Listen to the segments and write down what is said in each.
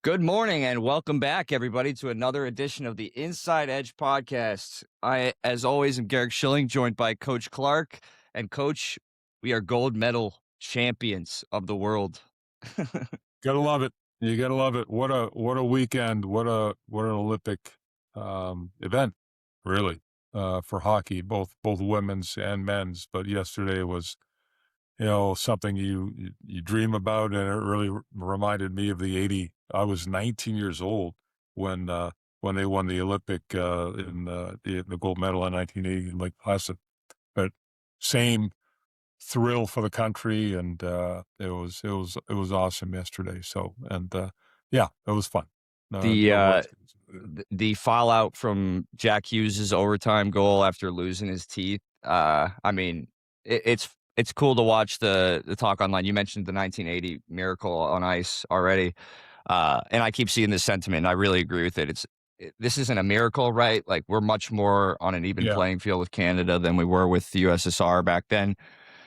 Good morning and welcome back, everybody, to another edition of the Inside Edge podcast. As always, am Garrick Schilling, joined by Coach Clark. And, Coach, we are gold medal champions of the world. Gotta love it. You gotta love it. What a weekend. What an Olympic event, really, for hockey, both women's and men's. But yesterday was, something you dream about, and it really reminded me of the '80. I was 19 years old when they won the Olympic in the gold medal in 1980 in Lake Placid. But same thrill for the country, and it was awesome yesterday. So, and yeah, it was fun. The No uh, words. the fallout from Jack Hughes's overtime goal after losing his teeth. I mean, it's cool to watch the talk online. You mentioned the 1980 Miracle on Ice already. And I keep seeing this sentiment, and I really agree with it. This isn't a miracle, right? Like, we're much more on an even Yeah, playing field with Canada than we were with the USSR back then.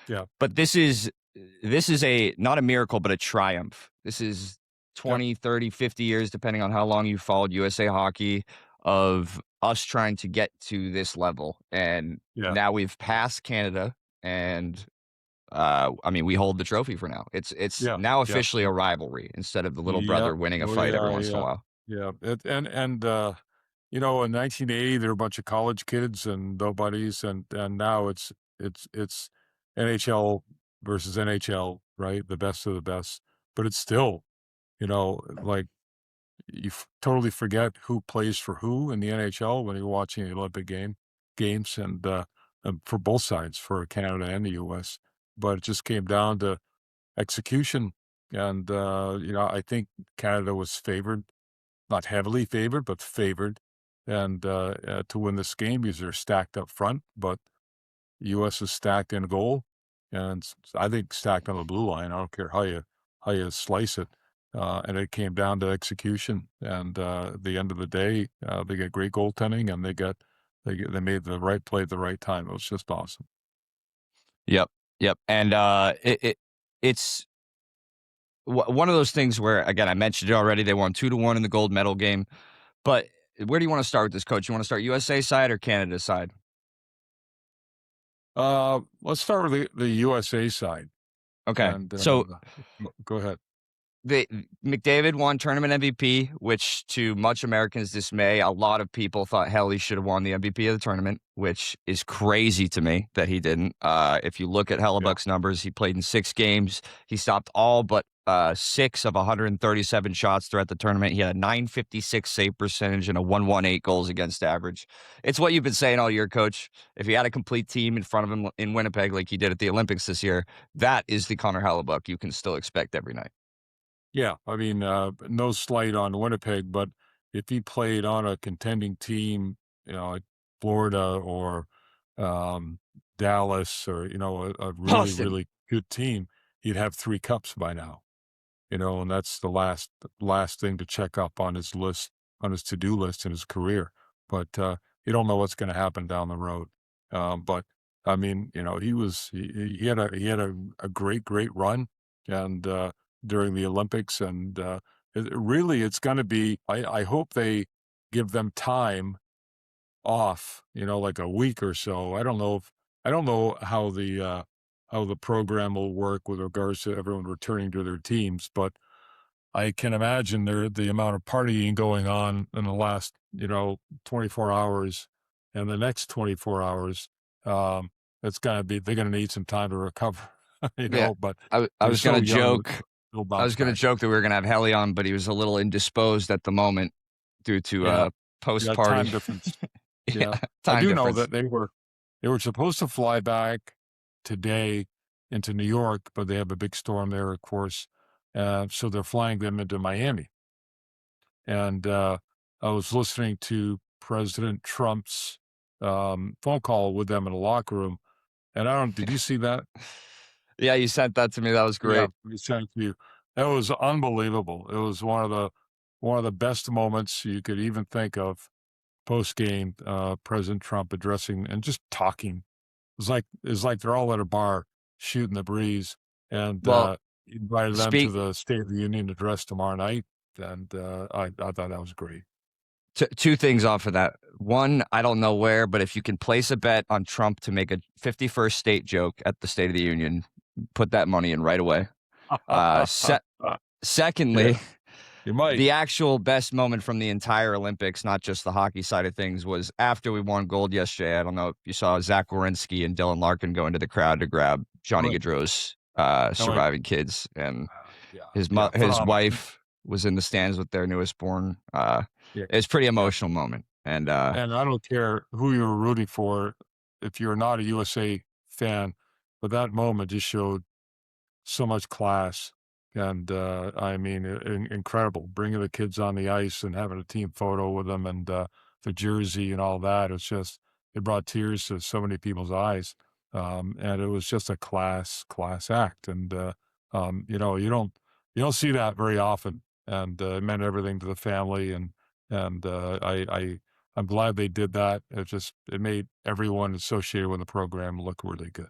yeah, But this is a not a miracle, but a triumph. This is yep, 20, 30, 50 years, depending on how long you followed USA hockey, of us trying to get to this level. And yeah, now we've passed Canada, and I mean, we hold the trophy for now. It's yeah, now yeah, officially a rivalry instead of the little yeah. brother winning a Oh fight every yeah, once in a yeah, while. yeah. In 1980 there were a bunch of college kids and nobodies, and now it's NHL versus NHL, right? The best of the best, but it's still, like totally forget who plays for who in the NHL when you're watching the Olympic games, and for both sides, for Canada and the U.S. But it just came down to execution, and I think Canada was favored, not heavily favored, but favored, and to win this game because they're stacked up front, but U.S. is stacked in goal, and I think stacked on the blue line. I don't care how you slice it, and it came down to execution. And at the end of the day, they get great goaltending, and they made the right play at the right time. It was just awesome. Yep, yep. And it's one of those things where, again, I mentioned it already. They won 2-1 in the gold medal game. But where do you want to start with this, Coach? You want to start USA side or Canada side? Let's start with the USA side, Okay, and so go ahead. the McDavid won tournament MVP, which to much Americans' dismay, a lot of people thought, hell, he should have won the MVP of the tournament, which is crazy to me that he didn't. If you look at Yeah, Hellebuck's numbers, he played in 6 games. He stopped all but 6 of 137 shots throughout the tournament. He had a 956 save percentage and a 118 goals against average. It's what you've been saying all year, Coach. If he had a complete team in front of him in Winnipeg like he did at the Olympics this year, that is the Connor Hellebuyck you can still expect every night. yeah. I mean, no slight on Winnipeg, but if he played on a contending team, like Florida or um, Dallas, or a really Boston. really good team, he'd have 3 cups by now. And that's the last thing to check up on his list, on his to-do list in his career. But you don't know what's going to happen down the road. But I mean, he had a great run, and during the Olympics, and really, it's going to be. I hope they give them time off, like a week or so. I don't know how the program will work with regards to everyone returning to their teams, but I can imagine the amount of partying going on in the last, 24 hours and the next 24 hours. It's gonna be they're gonna need some time to recover, Yeah. but I they're was gonna so young, joke they'll I bounce was gonna back. joke that we were gonna have Helly on, but he was a little indisposed at the moment due to, Yeah, yeah, post-party time difference. yeah, Yeah. I time do know difference. that they were supposed to fly back today into New York, but they have a big storm there, of course, so they're flying them into Miami. And I was listening to President Trump's phone call with them in the locker room, and I don't. Did you see that? Yeah, you sent that to me, that was Yeah, great. we sent it to you. That was unbelievable. It was one of the best moments you could even think of post game. President Trump addressing and just talking. It's like they're all at a bar shooting the breeze, and Well, he invited them to speak the State of the Union address tomorrow night. and I thought that was great. Two things off of that. One, I don't know where, but if you can place a bet on Trump to make a 51st state joke at the State of the Union, put that money in right away. Uh, se- Yeah, Secondly, you might. the actual best moment from the entire Olympics, not just the hockey side of things, was after we won gold yesterday. I don't know if you saw Zach Werenski and Dylan Larkin go into the crowd to grab Johnny Right. Gaudreau's I'm like, surviving kids, and yeah, yeah, his phenomenal. wife was in the stands with their newest born. Yeah, It's a pretty yeah. emotional moment, and And I don't care who you were rooting for, if you're not a USA fan, but that moment just showed so much class. And I mean, incredible bringing the kids on the ice and having a team photo with them and the jersey and all that. It's just, it brought tears to so many people's eyes. And it was just a class act. And, you know, you don't see that very often. And it meant everything to the family. And I'm glad they did that. It made everyone associated with the program look really good.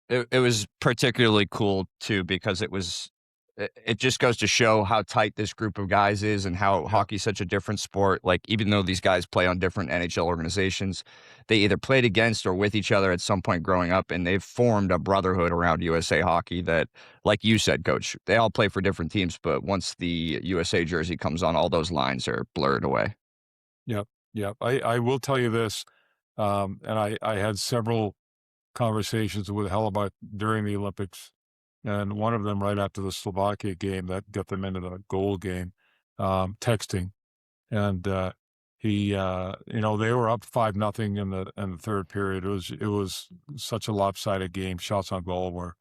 it was particularly cool too because it just goes to show how tight this group of guys is and how Yeah. hockey's such a different sport. Like, even though these guys play on different NHL organizations, they either played against or with each other at some point growing up, and they've formed a brotherhood around USA Hockey that, like you said, Coach, they all play for different teams, but once the USA jersey comes on, all those lines are blurred away. Yep. Yep. I will tell you this. And I had several conversations with Hellebuyck during the Olympics, and one of them right after the Slovakia game that got them into the goal game, texting. And you know, they were up 5-0 in the third period. It was such a lopsided game. Shots on goal were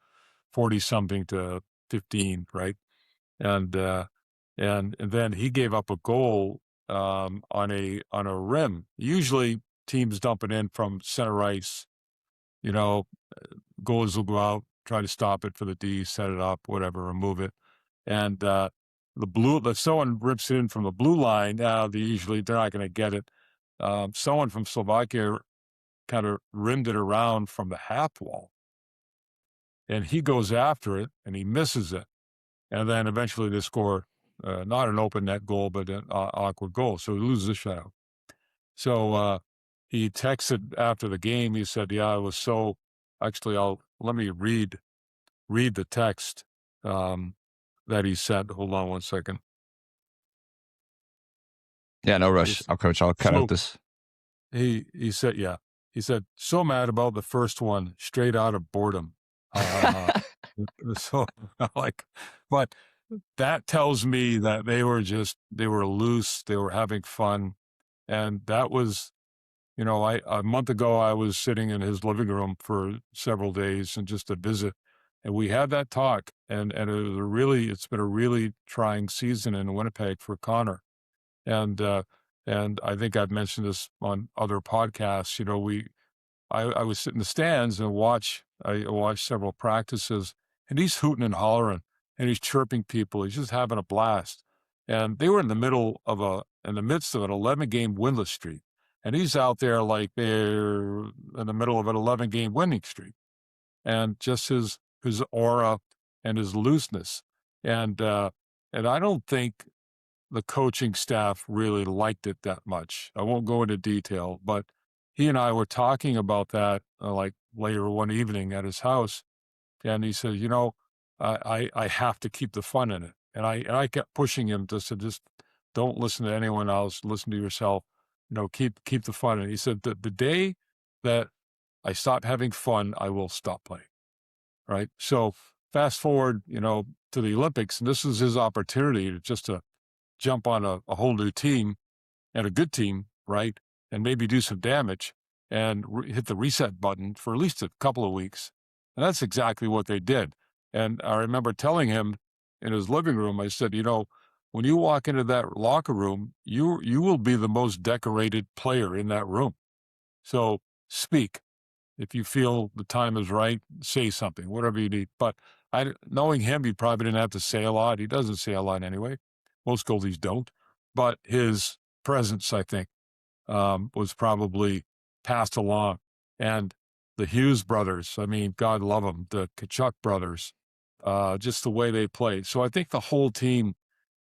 40 something to 15, right? And and then he gave up a goal on a rim. Usually teams dump it in from center ice, you know, goalies will go out, try to stop it for the D, set it up, whatever, remove it. And if someone rips it in from the blue line, they're not going to get it. Someone from Slovakia kind of rimmed it around from the half wall, and he goes after it and he misses it. And then eventually they score not an open net goal, but an awkward goal. So he loses the shutout. So he texted after the game. He said, "Yeah, I was so." Actually, I'll let me read the text that he sent. Hold on one second. Yeah, no rush. It's, Coach, I'll cut out so this. he said, yeah, he said, so mad about the first one, straight out of boredom. Ha ha ha. So like, but that tells me that they were loose, they were having fun, and that was, you know, a month ago I was sitting in his living room for several days and just a visit, and we had that talk, and it's been a really trying season in Winnipeg for Connor, and and I think I've mentioned this on other podcasts. You know, I was sit in the stands and I watched several practices, and he's hooting and hollering, and he's chirping people. He's just having a blast. And they were in the midst of an 11-game winless streak, and he's out there like they're in the middle of an 11-game winning streak, and just his aura and his looseness, and and I don't think the coaching staff really liked it that much. I won't go into detail, but he and I were talking about that like later one evening at his house, and he said, "You know, I have to keep the fun in it." And I kept pushing him to say, "Just don't listen to anyone else. Listen to yourself. You know, keep the fun in it." He said, "The day that I stop having fun, I will stop playing." Right. So fast forward, you know, to the Olympics, and this is his opportunity to jump on a whole new team and a good team, right? And maybe do some damage and hit the reset button for at least a couple of weeks. And that's exactly what they did. And I remember telling him in his living room, I said, you know, when you walk into that locker room, you will be the most decorated player in that room. So speak. If you feel the time is right, say something, whatever you need. But knowing him, he probably didn't have to say a lot. He doesn't say a lot anyway. Most goalies don't. But his presence, I think, was probably passed along. And the Hughes brothers, I mean, God love them, the Kachuk brothers, just the way they played. So I think the whole team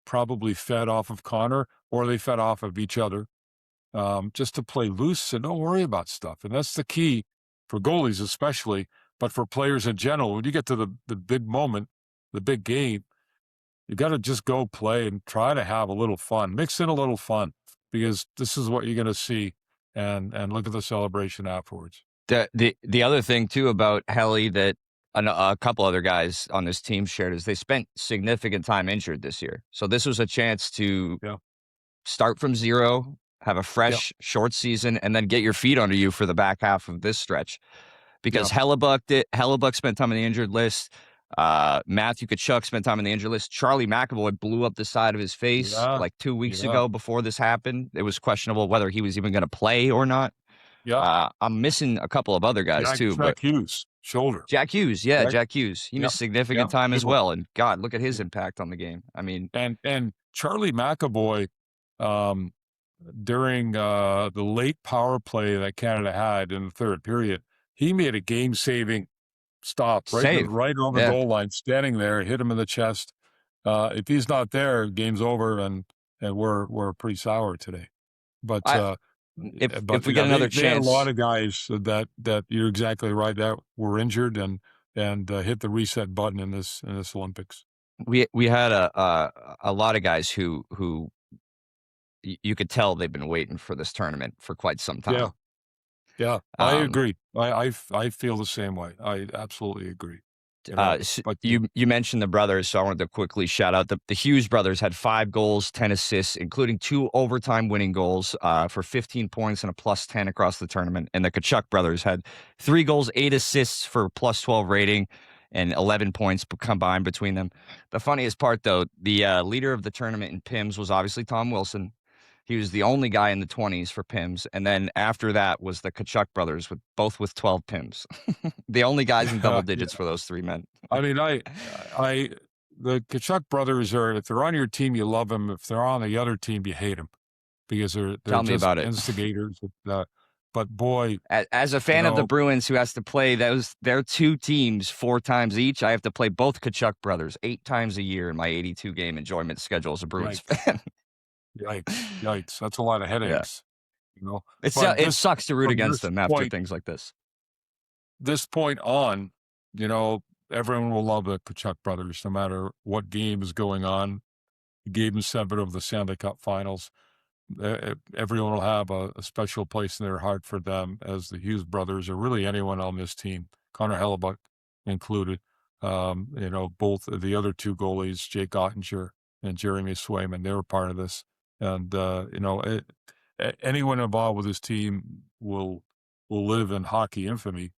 probably fed off of Connor or they fed off of each other, just to play loose and don't worry about stuff. And that's the key for goalies, especially, but for players in general. When you get to the big moment, the big game, you got to just go play and try to have a little fun, mix in a little fun, because this is what you're going to see. And look at the celebration afterwards. The other thing too about Helly that a couple other guys on this team shared is they spent significant time injured this year. So this was a chance to Yeah. start from zero, have a Yeah. fresh short season, and then get your feet under you for the back half of this stretch. Yeah. Because Hellebuyck spent time on the injured list. Matthew Tkachuk spent time on the injured list. Charlie McAvoy blew up the side of his face Yeah. like 2 weeks Yeah. ago before this happened. It was questionable whether he was even going to play or not. Yeah. I'm missing a couple of other guys too, but Jack Hughes, shoulder. Jack Hughes, yeah, Jack. Jack Hughes. He Yep. missed significant Yep. time Big as one. well, and God, look at his Yeah. impact on the game. I mean, And Charlie McAvoy, um, during the late power play that Canada had in the third period, he made a game-saving stop save. right on the Yeah. goal line, standing there, hit him in the chest. If he's not there, game's over, and we're pretty sour today. But I if we yeah, get another they had a lot chance, of guys that you're exactly right, that were injured and hit the reset button in this Olympics. we had a lot of guys who you could tell they've been waiting for this tournament for quite some Yeah. time. Yeah, I Um, agree. I feel the same way. I absolutely agree. You know, but you mentioned the brothers, so I wanted to quickly shout out the Hughes brothers had 5 goals, 10 assists, including 2 overtime winning goals for 15 points and a +10 across the tournament. And the Tkachuk brothers had 3 goals, 8 assists for +12 rating and 11 points combined between them. The funniest part, though, the leader of the tournament in PIMS was obviously Tom Wilson. He was the only guy in the 20s for PIMS, and then after that was the Tkachuk brothers with 12 PIMS. The only guys in double yeah, digits for those 3 men. I mean, the Kachuk brothers are, if they're on your team, you love them. If they're on the other team, you hate them because they're Tell me just about it. instigators. But boy, As a you fan of the know, Bruins who has to play their 2 teams 4 times each, I have to play both Tkachuk brothers 8 times a year in my 82 game enjoyment schedule as a Bruins yikes, fan. yikes. That's a lot of Yeah. headaches, you know. It's But it sucks to root from against them after things like this. this point on, you know, everyone will love the Kachuk brothers, no matter what game is going on. Game 7 of the Stanley Cup Finals. Everyone will have a special place in their heart for them, as the Hughes brothers, or really anyone on this team, Connor Hellebuyck included. You know, both the other 2 goalies, Jake Ottinger and Jeremy Swayman, they were part of this. And, you know, anyone involved with this team will live in hockey infamy,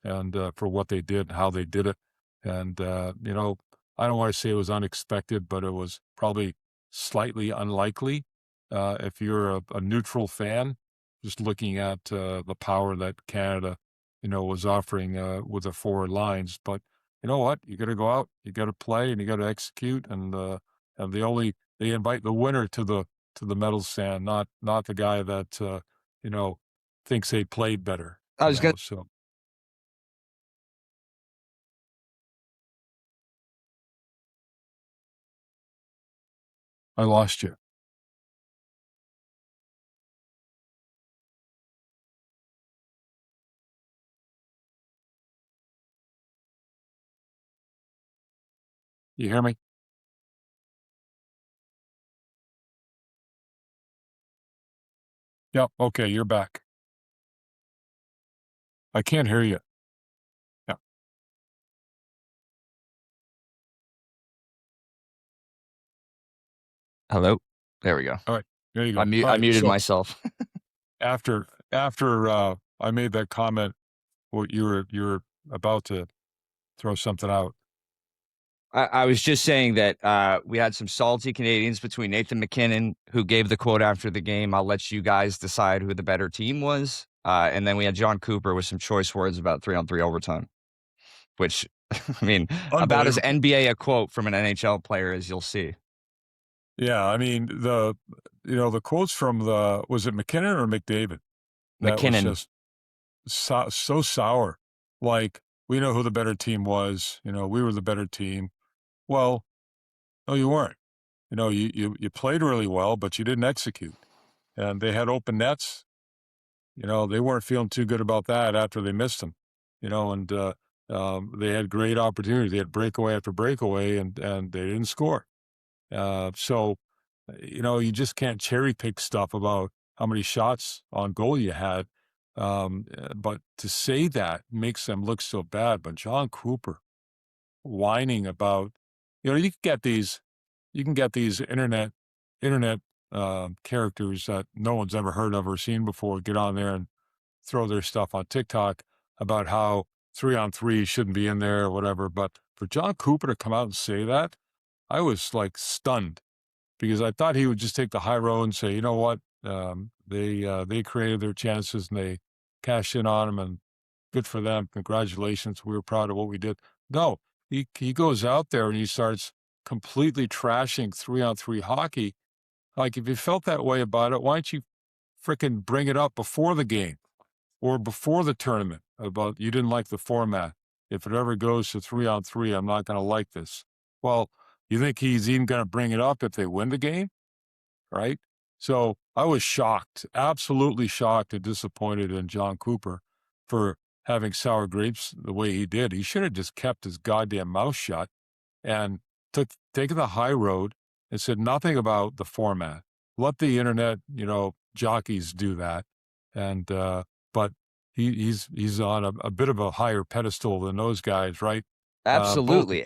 and for what they did and how they did it. And, you know, I don't want to say it was unexpected, but it was probably slightly unlikely. If you're a neutral fan, just looking at the power that Canada, you know, was offering with the forward lines. But you know what? You got to go out, you got to play, and you got to execute. And they invite the winner to the medal stand, not the guy that you know, thinks they played better. I You was gonna know, so I lost you. You hear me? Yeah. Okay, you're back. I can't hear you. Yeah. Hello? There we go. All right. There you go. All I right. muted So myself. after I made that comment, what you were about to throw something out. I was just saying that we had some salty Canadians between Nathan McKinnon, who gave the quote after the game, "I'll let you guys decide who the better team was," and then we had John Cooper with some choice words about 3-on-3 overtime, which, I mean, about as Unbelievable. NBA a quote from an NHL player as you'll see. Yeah, I mean the quotes from was it McKinnon or McDavid? That was McKinnon, just so sour. Like, we know who the better team was. You know, we were the better team. Well, no, you weren't. You played really well, but you didn't execute. And they had open nets. They weren't feeling too good about that after they missed them. And they had great opportunities. They had breakaway after breakaway, and they didn't score. You just can't cherry pick stuff about how many shots on goal you had. But to say that makes them look so bad. But John Cooper whining about, you can get these internet characters that no one's ever heard of or seen before get on there and throw their stuff on TikTok about how 3-on-3 shouldn't be in there or whatever. But for John Cooper to come out and say that, I was like stunned because I thought he would just take the high road and say, you know what, they created their chances and they cashed in on them, and good for them. Congratulations. We were proud of what we did. No, he goes out there and he starts completely trashing 3-on-3 hockey. Like, if you felt that way about it, why don't you frickin' bring it up before the game or before the tournament about you didn't like the format? If it ever goes to 3-on-3, I'm not going to like this. Well, you think he's even going to bring it up if they win the game? Right? So I was shocked, absolutely shocked and disappointed in John Cooper for having sour grapes the way he did. He should have just kept his goddamn mouth shut and taken the high road and said nothing about the format. Let the internet, jockeys do that. And but he's on a bit of a higher pedestal than those guys, right? Both the Absolutely,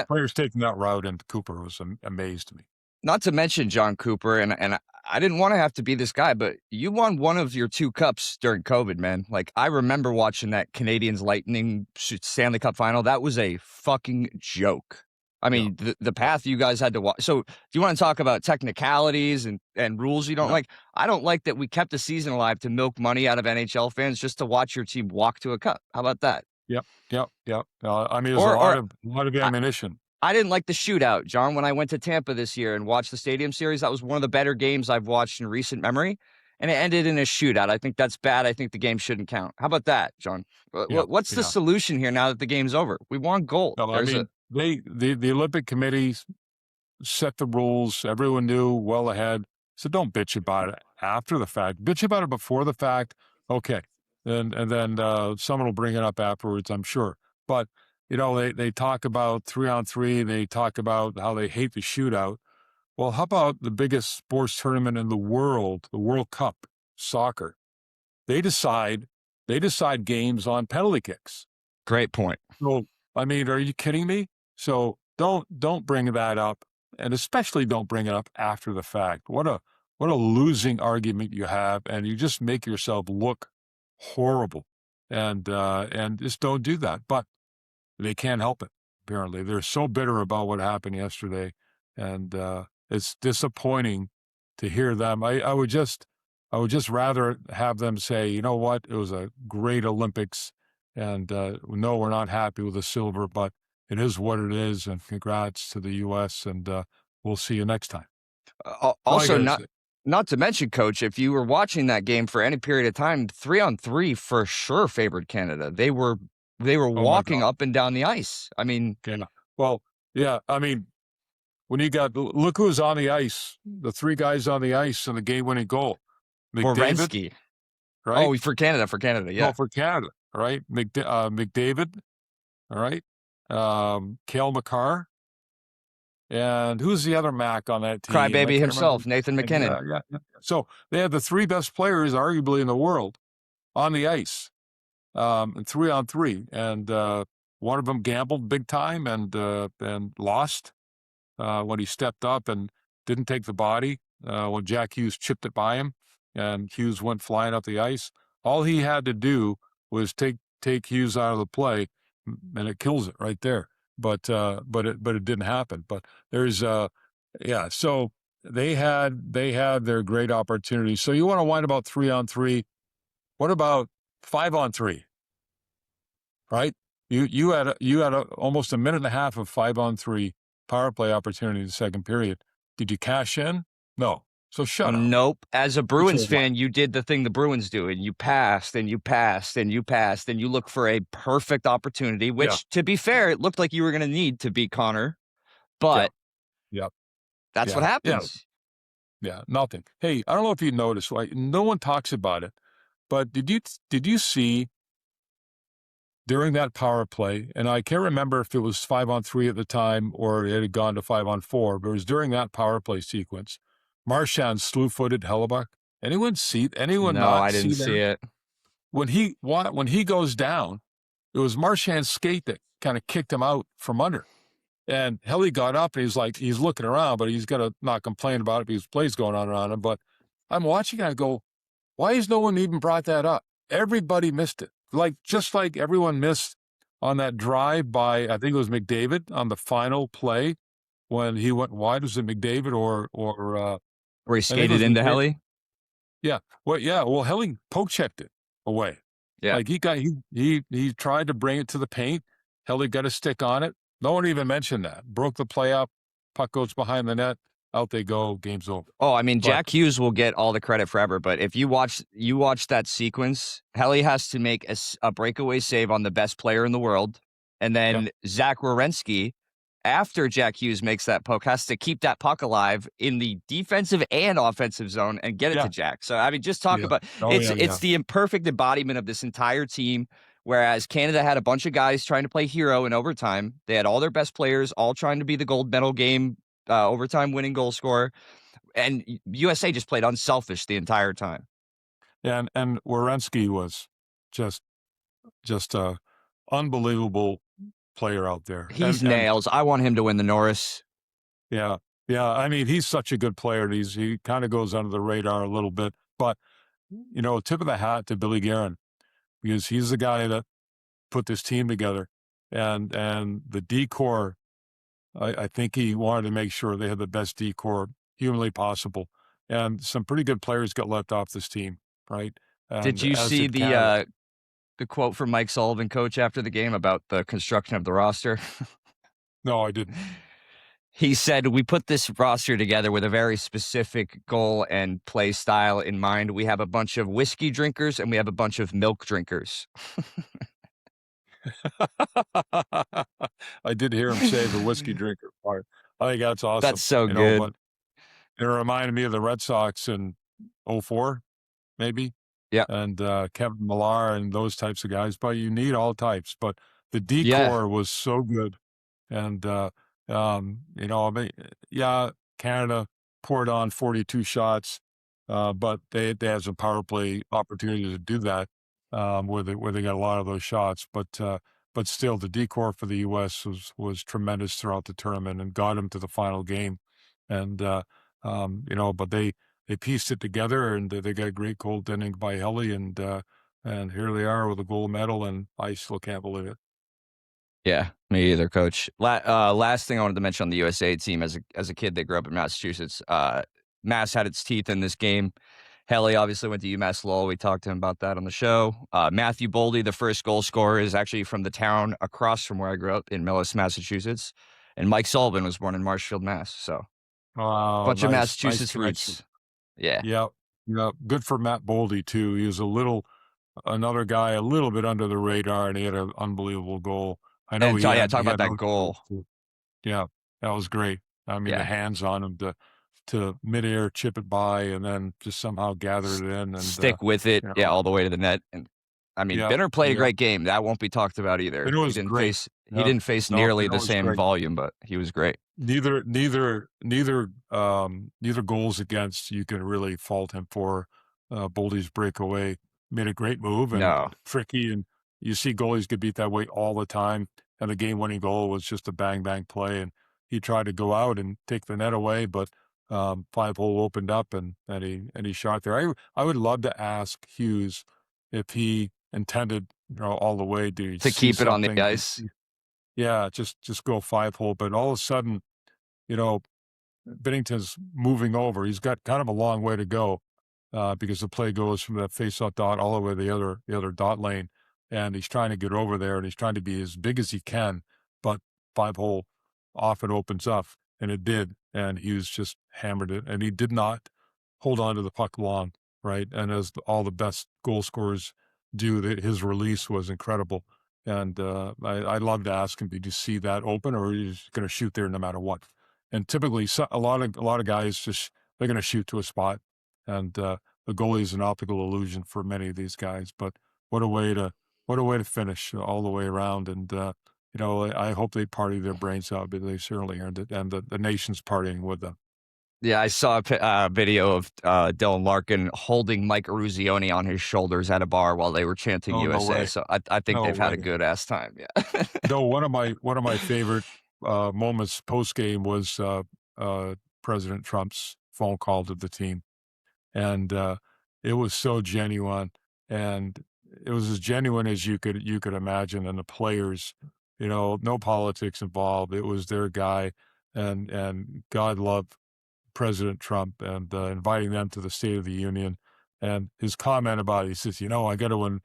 players taking that route, and Cooper was amazed me. not to mention John Cooper, and I didn't want to have to be this guy, but you won one of your 2 cups during COVID, man. Like, I remember watching that Canadiens Lightning Stanley Cup final. That was a fucking joke. I Yeah, mean, the path you guys had to walk. So, do you want to talk about technicalities and rules you don't yeah, like? I don't like that we kept the season alive to milk money out of NHL fans just to watch your team walk to a cup. How about that? yep, yep, yep. I mean, there's a Or lot of I, ammunition. I didn't like the shootout, John. When I went to Tampa this year and watched the Stadium Series, that was one of the better games I've watched in recent memory, and it ended in a shootout. I think that's bad. I think the game shouldn't count. How about that, John? Yeah, What's the yeah. solution here now that the game's over? We want gold. No, I There's a mean, the Olympic Committee set the rules. Everyone knew well ahead. So don't bitch about it after the fact. Bitch about it before the fact. Okay. And then someone will bring it up afterwards, I'm sure. But, they talk about 3-on-3. They talk about how they hate the shootout. Well, how about the biggest sports tournament in the World Cup, soccer? They decide, they decide games on penalty kicks. great point. So, I mean, are you kidding me? So don't bring that up, and especially don't bring it up after the fact. What a losing argument you have, and you just make yourself look horrible. And just don't do that. But they can't help it. Apparently, they're so bitter about what happened yesterday, and it's disappointing to hear them. I would just rather have them say, you know what, it was a great Olympics, and no, we're not happy with the silver, but it is what it is, and congrats to the U.S. and we'll see you next time. All I Also, gotta not say. not to mention, Coach, if you were watching that game for any period of time, 3-on-3 for sure favored Canada. They were Oh my walking God. up and down the ice. I mean, Yeah. Well, yeah. I mean, when you got look who's on the ice, the 3 guys on the ice in the game-winning goal. McDavid, Borensky. right? Oh, for Canada, No, yeah. for Canada, right? McDavid, all right? Cale Makar, and who's the other Mac on that team? I Crybaby can't remember. himself, Nathan And McKinnon. yeah. So they had the 3 best players, arguably in the world, on the ice, 3-on-3, and one of them gambled big time and lost when he stepped up and didn't take the body when Jack Hughes chipped it by him, and Hughes went flying up the ice. All he had to do was take Hughes out of the play, and it kills it right there. But it didn't happen. But there's yeah. So they had their great opportunity. So you want to whine about 3-on-3? What about 5-on-3? Right? You had almost a minute and a half of 5-on-3 power play opportunity in the second period. Did you cash in? No. So shut up. Nope. As a Get your Bruins life. fan, you did the thing the Bruins do, and you passed and you passed and you passed and you looked for a perfect opportunity, Yeah. which, to be fair, it looked like you were going to need to beat Connor. Yeah. But Yeah. That's what Yeah, yeah, happens. yeah, nothing. Hey, I don't know if you noticed, like, no one talks about it, but did you see during that power play, and I can't remember if it was 5-on-3 at the time or it had gone to 5-on-4, but it was during that power play sequence, Marchand slew-footed Hellebuyck. Anyone No, not I didn't see see that? it. When he goes down, it was Marchand's skate that kinda kicked him out from under. And Helly got up and he's looking around, but he's gonna not complain about it because plays going on around him. But I'm watching and I go, why has no one even brought that up? Everybody missed it. Just like everyone missed on that drive by, I think it was McDavid on the final play when he went wide. Was it McDavid or Where he I think it skated was into McDavid. Helly? Yeah. Well, yeah. Well, Helly poke checked it away. Yeah. Like he tried to bring it to the paint. Helly got a stick on it. No one even mentioned that. Broke the play up. Puck goes behind the net. Out they go. Game's over. Oh, I mean, But Jack Hughes will get all the credit forever, but if you watch that sequence, Helly has to make a breakaway save on the best player in the world, and yeah, then Zach Werenski, after Jack Hughes makes that poke, has to keep that puck alive in the defensive and offensive zone and get it to yeah, Jack. So I mean, just talk yeah. about Oh it's yeah, it's yeah. the imperfect embodiment of this entire team. Whereas Canada had a bunch of guys trying to play hero in overtime, they had all their best players all trying to be the gold medal game overtime winning goal scorer, and USA just played unselfish the entire time. And Werenski was just a unbelievable player out there. He's And nails. I want him to win the Norris. yeah, yeah. I mean, he's such a good player. He kind of goes under the radar a little bit, but tip of the hat to Billy Guerin because he's the guy that put this team together, and the decor. I think he wanted to make sure they had the best decor humanly possible, and some pretty good players got left off this team, right? Did And you as see did Canada. the quote from Mike Sullivan, coach, after the game about the construction of the roster? No, I didn't. He said, "We put this roster together with a very specific goal and play style in mind. We have a bunch of whiskey drinkers and we have a bunch of milk drinkers." I did hear him say the whiskey drinker part. I think that's That's awesome, so good. but it reminded me of the Red Sox in '04, maybe, Yeah. and Kevin Millar and those types of guys. But you need all types. But the Yeah. decor was so good. And, I mean, yeah, Canada poured on 42 shots, but they had some power play opportunities to do that, where they got a lot of those shots. But still, the decor for the U.S. was tremendous throughout the tournament and got them to the final game. And but they pieced it together and they got a great goaltending by Helly and here they are with a gold medal, and I still can't believe it. Yeah, me either, coach. Last thing I wanted to mention on the USA team as a kid that grew up in Massachusetts, Mass had its teeth in this game. Helly obviously went to UMass Lowell. We talked to him about that on the show. Matthew Boldy, the first goal scorer, is actually from the town across from where I grew up in Millis, Massachusetts. And Mike Sullivan was born in Marshfield, Mass. So Oh, bunch of nice Massachusetts connection. roots. Yeah. Yeah, yeah, good for Matt Boldy too. He was another guy a little bit under the radar, and he had an unbelievable goal. I know And he yeah, had talk he about had that other goal. goals too. Yeah, that was great. I mean, the Yeah. hands on him to midair chip it by, and then just somehow gather S- it in, and Stick with it. you Yeah, know, all the way to the net. And I mean, yeah, Binner played a yeah. great game. That won't be talked about either. It He was didn't great. face he No, didn't face no, nearly it the was same great. volume, but he was great. Neither goals against you can really fault him for. Boldy's breakaway made a great move and No. tricky, and you see goalies get beat that way all the time. And the game-winning goal was just a bang bang play, and he tried to go out and take the net away, but 5-hole opened up and he shot there. I would love to ask Hughes if he intended all the way. Did he To see keep it on the something? ice. Yeah, just go 5-hole. But all of a sudden, you know, Binnington's moving over. He's got kind of a long way to go because the play goes from that face-off dot all the way to the other dot lane, and he's trying to get over there, and he's trying to be as big as he can, but 5-hole often opens up, and it did, and Hughes just hammered it, and he did not hold on to the puck long, right? And as all the best goal scorers do, his release was incredible. And I'd love to ask him, did you see that open, or are you just going to shoot there no matter what? and typically a lot of guys just they're going to shoot to a spot, and the goalie is an optical illusion for many of these guys. But what a way to what a way to finish all the way around, and I hope they party their brains out, but they certainly earned it, and the nation's partying with them. Yeah, I saw a video of Dylan Larkin holding Mike Eruzione on his shoulders at a bar while they were chanting Oh, no USA. way, So I think no they've had a way. good ass time. Yeah. No, one of my favorite moments post game was uh, President Trump's phone call to the team, and it was so genuine, and it was as genuine as you could imagine. And the players, no politics involved. It was their guy, and God love President Trump, and inviting them to the State of the Union. And his comment about it, he says, I got to,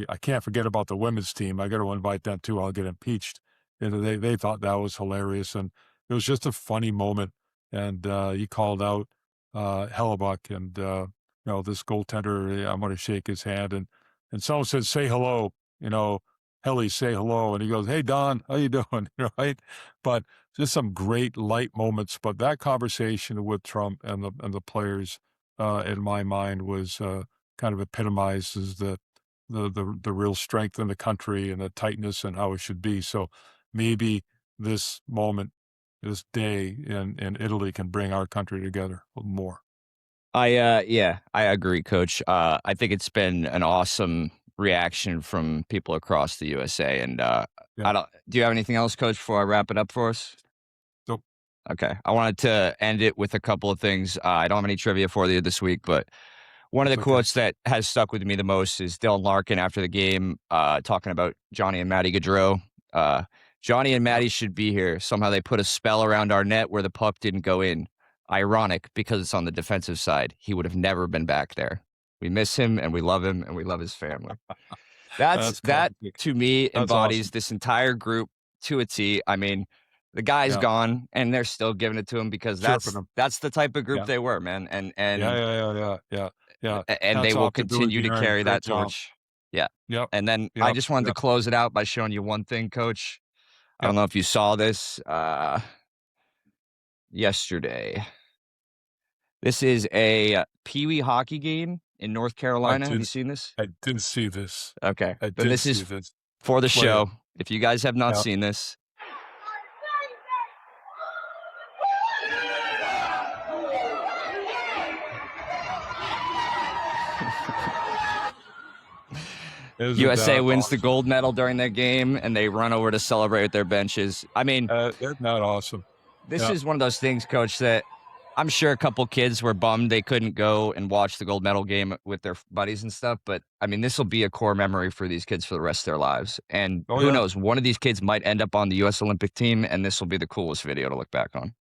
I can't forget about the women's team. I got to invite them too. I'll get impeached. And they thought that was hilarious. And it was just a funny moment. And he called out Hellebuck, and, this goaltender, I'm going to shake his hand. And someone said, say hello, you know, Helly, say hello. And he goes, hey, Don, how you doing? Right. But just some great light moments. But that conversation with Trump and the players, in my mind, was kind of epitomizes the real strength in the country and the tightness and how it should be. So maybe this moment, this day in Italy can bring our country together a little more. Yeah, I agree, Coach. I think it's been an awesome reaction from people across the USA. And Yeah. I don't. Do you have anything else, Coach, before I wrap it up for us? So Okay, I wanted to end it with a couple of things. I don't have any trivia for you this week, but one of that's the okay. quotes that has stuck with me the most is Dylan Larkin after the game, talking about Johnny and Matty Gaudreau. Uh, Johnny and Yeah. Matty should be here. Somehow they put a spell around our net where the puck didn't go in. Ironic because it's on the defensive side. He would have never been back there. We miss him and we love him and we love his family. That's That classic. to me That's embodies awesome. this entire group to a T. I mean, the guy's Yeah. gone and they're still giving it to him because Chirping that's them. that's the type of group Yeah. they were, man. Yeah. Yeah. Yeah. Yeah. Yeah. Yeah. And they Hats will off to Billy continue to Deering. carry Great that job. torch. Yeah. Yep. And then I Yep. just wanted to Yep. close it out by showing you one thing, Coach. I don't Yep. know if you saw this yesterday. This is a Pee Wee hockey game in North I Carolina. Have you did. seen this? I did see this. Okay. I Then did this see is this. for the Play it. show. If you guys have not Yeah. seen this, Isn't USA that wins the awesome? gold medal during their game and they run over to celebrate with their benches. I mean, Isn't that awesome? this Yeah. is one of those things, Coach, that I'm sure a couple kids were bummed they couldn't go and watch the gold medal game with their buddies and stuff. But I mean, this will be a core memory for these kids for the rest of their lives. And Oh who yeah. knows, one of these kids might end up on the US Olympic team, and this will be the coolest video to look back on.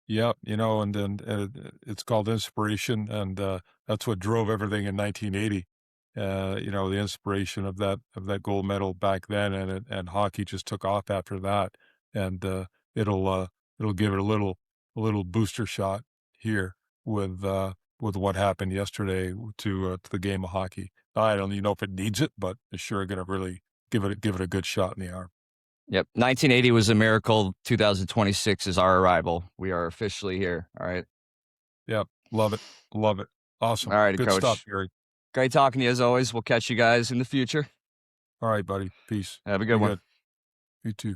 Yep. And then it's called inspiration, and that's what drove everything in 1980. The inspiration of that gold medal back then, and hockey just took off after that, and it'll uh, it'll give it a little booster shot here with what happened yesterday to the game of hockey. I don't even know if it needs it, but it's sure going to really give it a good shot in the arm. Yep. 1980 was a miracle. 2026 is our arrival. We are officially here. All right. Yep, love it, love it, All awesome, righty, good stuff, Coach. Gary. Great talking to you as always. We'll catch you guys in the future. All right, buddy, peace. Have a good Be one. good. You too.